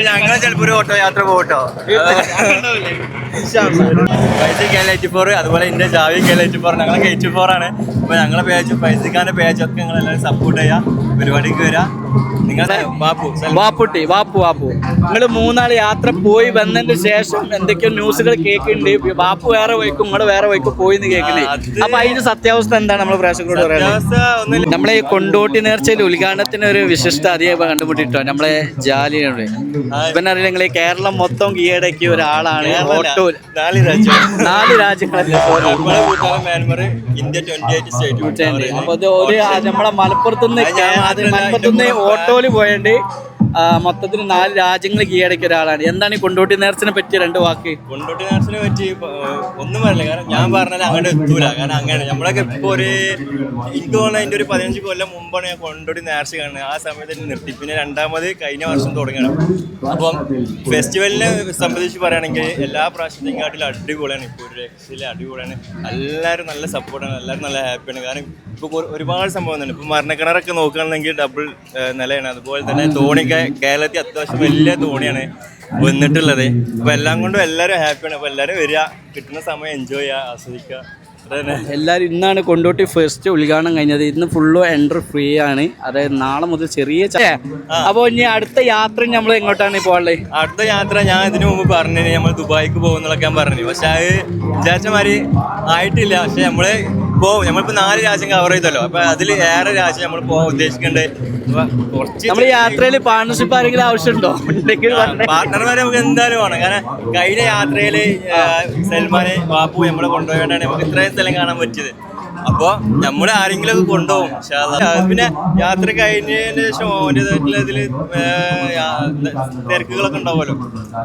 ഞങ്ങളെ ചിലപ്പോ ഒരു ഓട്ടോ യാത്ര പോകട്ടോ. അതുപോലെ എന്റെ ജാവി KL84 ഞങ്ങളെ K24 ആണ്. അപ്പൊ ഞങ്ങളെ പേജ് ഫൈസിഖാന്റെ പേജൊക്കെ നിങ്ങൾ എല്ലാവരും സപ്പോർട്ട് ചെയ്യാ, പരിപാടിക്ക് വരാ. നിങ്ങളുടെ വാപ്പു നിങ്ങൾ മൂന്നാൾ യാത്ര പോയി വന്നതിന് ശേഷം എന്തൊക്കെയോ ന്യൂസുകൾ കേൾക്കുന്നുണ്ട്. വാപ്പു വേറെ വയ്ക്കും, നിങ്ങൾ വേറെ വയ്ക്കും പോയിന്ന് കേൾക്കുന്നുണ്ട്. അപ്പൊ അതിന്റെ സത്യാവസ്ഥ എന്താണ് നമ്മളെ പ്രേക്ഷകരോട് പറയുന്നത്? നമ്മളെ ഈ കൊണ്ടോട്ടി നേർച്ചയിൽ ഉദ്ഘാടനത്തിന് ഒരു വിശിഷ്ട അതിഥിയെ കണ്ടുമുട്ടിട്ടോ നമ്മളെ ജാലിയുടെ. ഇവനെ അറിയില്ല, നിങ്ങൾ കേരളം മൊത്തം കീഴടക്കിയ ഒരാളാണ്. ഓട്ടോ 4 രാജ്യങ്ങളിൽ അപ്പൊ നമ്മളെ മലപ്പുറത്തുനിന്ന് ഓട്ടോയില് പോയണ്ട് മൊത്തത്തിൽ 4 രാജ്യങ്ങൾ കീഴടക്കിയ ഒരാളാണ്. എന്താണ് ഈ കൊണ്ടോട്ടി നേർച്ചനെ പറ്റി 2 വാക്ക്? കൊണ്ടോട്ടി നേർച്ചനെ പറ്റി ഒന്നും പറയില്ല, കാരണം ഞാൻ പറഞ്ഞാൽ അങ്ങോട്ട് എത്തൂല. കാരണം അങ്ങനെ നമ്മളൊക്കെ ഇപ്പൊ എനിക്ക് തോന്നുന്നത് അതിന്റെ ഒരു 15 കൊല്ലം മുമ്പാണ് ഞാൻ കൊണ്ടോട്ടി നേർച്ച കാണുന്നത്. ആ സമയത്ത് നിർത്തി. പിന്നെ രണ്ടാമത് കഴിഞ്ഞ വർഷം തുടങ്ങണം. അപ്പം ഫെസ്റ്റിവലിനെ സംബന്ധിച്ച് പറയുകയാണെങ്കിൽ എല്ലാ പ്രാവശ്യത്തെക്കാട്ടിലും അടിപൊളിയാണ്. ഇപ്പോൾ ഒരു രക്ഷയിലെ അടിപൊളിയാണ്. എല്ലാവരും നല്ല സപ്പോർട്ടാണ്, എല്ലാവരും നല്ല ഹാപ്പിയാണ്. കാരണം ഇപ്പോൾ ഒരുപാട് സംഭവം തന്നെ. ഇപ്പം മരണക്കിണറൊക്കെ നോക്കുകയാണെങ്കിൽ ഡബിൾ നിലയാണ്. അതുപോലെ തന്നെ തോണിയൊക്കെ കേരളത്തിൽ അത്യാവശ്യം വലിയ തോണിയാണ് വന്നിട്ടുള്ളത്. അപ്പോൾ എല്ലാം കൊണ്ടും എല്ലാവരും ഹാപ്പിയാണ്. അപ്പോൾ എല്ലാവരും വരിക, കിട്ടുന്ന സമയം എൻജോയ് ചെയ്യുക, ആസ്വദിക്കുക. എല്ലാവരും ഇന്നാണ് കൊണ്ടോട്ടി ഫസ്റ്റ് ഉദ്ഘാടനം കഴിഞ്ഞത്. ഇന്ന് ഫുള്ള് എൻട്രി ഫ്രീ ആണ്. അതായത് നാളെ മുതൽ ചെറിയ അപ്പോൾ ഇനി അടുത്ത യാത്ര നമ്മൾ എങ്ങോട്ടാണ് പോകാനുള്ളത്? അടുത്ത യാത്ര ഞാൻ ഇതിനു മുമ്പ് പറഞ്ഞു, നമ്മൾ ദുബായിക്ക് പോകുന്നതൊക്കെ ഞാൻ പറഞ്ഞു. പക്ഷെ അത് വിചാരിച്ച മാതിരി ആയിട്ടില്ല. പക്ഷെ നമ്മളിപ്പോൾ 4 രാജ്യം കവർ ചെയ്തല്ലോ. അപ്പൊ അതിൽ ഏറെ രാജ്യം നമ്മൾ പോകാൻ ഉദ്ദേശിക്കുന്നുണ്ട്. നമ്മൾ യാത്രയിൽ പാർട്ണർഷിപ്പ് ആരെങ്കിലും ആവശ്യമുണ്ടോ? പാർട്ണർമാരെ നമുക്ക് എന്തായാലും വേണം. കാരണം കഴിഞ്ഞ യാത്രയിൽ സൽമാനെ വാപ്പു നമ്മളെ കൊണ്ടുപോയിട്ടാണ് നമുക്ക് ഇത്രയും സ്ഥലം കാണാൻ പറ്റിയത്. അപ്പോൾ നമ്മൾ ആരെങ്കിലും ഒക്കെ കൊണ്ടുപോകും. പിന്നെ യാത്ര കഴിഞ്ഞതിന് ശേഷം ഓൻ്റെതായിട്ടുള്ള ഇതിൽ തിരക്കുകളൊക്കെ ഉണ്ടാവുമല്ലോ.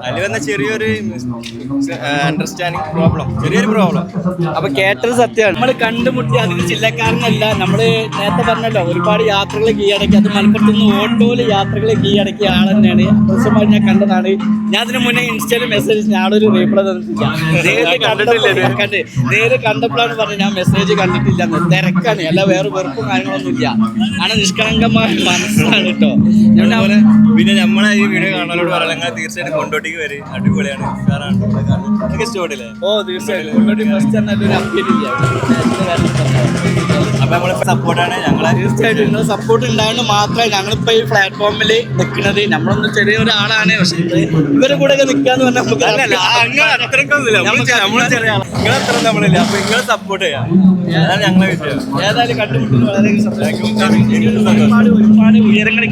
അതിൽ വന്ന ചെറിയൊരു അണ്ടർസ്റ്റാൻഡിങ് ചെറിയൊരു പ്രോബ്ലം. അപ്പൊ കേട്ടത് സത്യമാണ്. നമ്മൾ കണ്ടുമുട്ടി അതിന് ജില്ലക്കാരനല്ല. നമ്മൾ നേരത്തെ പറഞ്ഞല്ലോ ഒരുപാട് യാത്രകൾ കീഴടക്കി. അത് മലപ്പുറത്തുനിന്ന് ഓട്ടോയിൽ യാത്രകൾ കീഴടക്കിയ ആൾ തന്നെയാണ്. പ്രസവമായി ഞാൻ കണ്ടതാണ്. ഞാൻ അതിന് മുന്നേ ഇൻസ്റ്റയിൽ മെസ്സേജ് ഞാനൊരു റീപ്ലൈ തന്നിട്ടില്ല. നേരെ കണ്ടപ്പോഴാണ് പറഞ്ഞത് ഞാൻ മെസ്സേജ് കണ്ടിട്ടില്ല. തിരക്കാണ്, അല്ല വേറെ വെറുപ്പും കാര്യങ്ങളൊന്നുമില്ല. ആണ് നിഷ്കളങ്കമായ മനസ്സാണ് കേട്ടോ. പിന്നെ നമ്മളെ ഈ വീഡിയോ കാണാനോട് പറയാൻ തീർച്ചയായിട്ടും കൊണ്ടോട്ടിക്ക് വരും. അടിപൊളിയാണ്, ഇഷ്ടപ്പെട്ടില്ലേ? തീർച്ചയായിട്ടും കൊണ്ടോട്ടി ഫസ്റ്റ് ഒരു അപ്ഡേറ്റ് ഇല്ല. അപ്പൊ നമ്മളെ സപ്പോർട്ടാണ് ഞങ്ങളെ. തീർച്ചയായിട്ടും നിങ്ങളെ സപ്പോർട്ട് ഉണ്ടാകുന്നത് മാത്രമേ ഞങ്ങളിപ്പോ ഈ പ്ലാറ്റ്ഫോമിൽ നിൽക്കുന്നത്. നമ്മളൊന്നും ചെറിയൊരാളാണ്. പക്ഷെ ഇവരെ കൂടെ ഒക്കെ നിൽക്കാന്ന് പറഞ്ഞാൽ നമുക്ക് നിങ്ങളെത്ര നമ്മളില്ല. അപ്പൊ നിങ്ങളെ സപ്പോർട്ട് ചെയ്യാം. അതാണ് ഞങ്ങളെ വിഷയം. ഏതായാലും കണ്ടുമുട്ടുന്നത് വളരെ ഒരുപാട് ഉയരങ്ങൾ